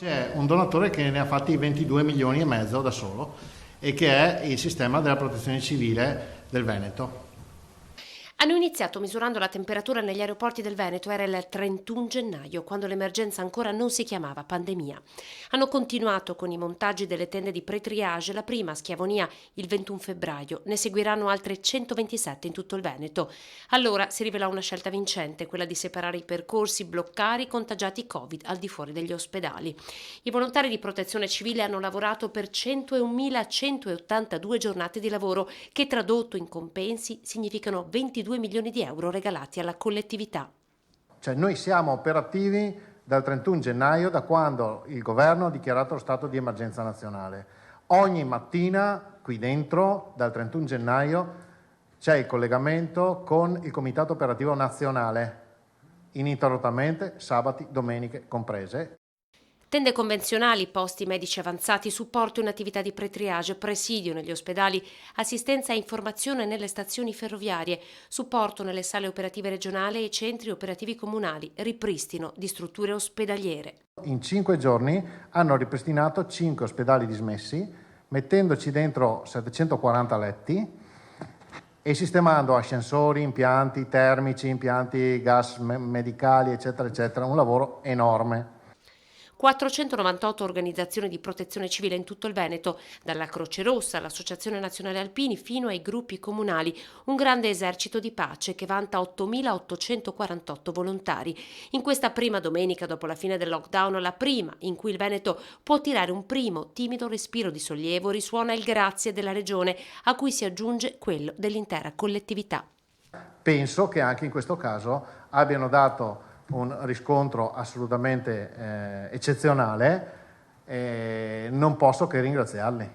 C'è un donatore che ne ha fatti 22 milioni e mezzo da solo e che è il sistema della protezione civile del Veneto. Hanno iniziato misurando la temperatura negli aeroporti del Veneto, era il 31 gennaio, quando l'emergenza ancora non si chiamava pandemia. Hanno continuato con i montaggi delle tende di pre-triage, la prima a Schiavonia il 21 febbraio, ne seguiranno altre 127 in tutto il Veneto. Allora si rivelò una scelta vincente, quella di separare i percorsi, bloccare i contagiati Covid al di fuori degli ospedali. I volontari di protezione civile hanno lavorato per 101.182 giornate di lavoro, che tradotto in compensi significano 22 milioni di euro regalati alla collettività. Cioè noi siamo operativi dal 31 gennaio, da quando il governo ha dichiarato lo stato di emergenza nazionale. Ogni mattina qui dentro, dal 31 gennaio, c'è il collegamento con il Comitato Operativo Nazionale, ininterrottamente, sabati, domeniche comprese. Tende convenzionali, posti medici avanzati, supporto in attività di pre-triage, presidio negli ospedali, assistenza e informazione nelle stazioni ferroviarie, supporto nelle sale operative regionali e centri operativi comunali, ripristino di strutture ospedaliere. In 5 giorni hanno ripristinato 5 ospedali dismessi, mettendoci dentro 740 letti e sistemando ascensori, impianti termici, impianti gas medicali, eccetera, eccetera. Un lavoro enorme. 498 organizzazioni di protezione civile in tutto il Veneto, dalla Croce Rossa all'Associazione Nazionale Alpini fino ai gruppi comunali, un grande esercito di pace che vanta 8.848 volontari. In questa prima domenica dopo la fine del lockdown, la prima in cui il Veneto può tirare un primo timido respiro di sollievo, risuona il grazie della Regione, a cui si aggiunge quello dell'intera collettività. Penso che anche in questo caso abbiano dato un riscontro assolutamente eccezionale, non posso che ringraziarli.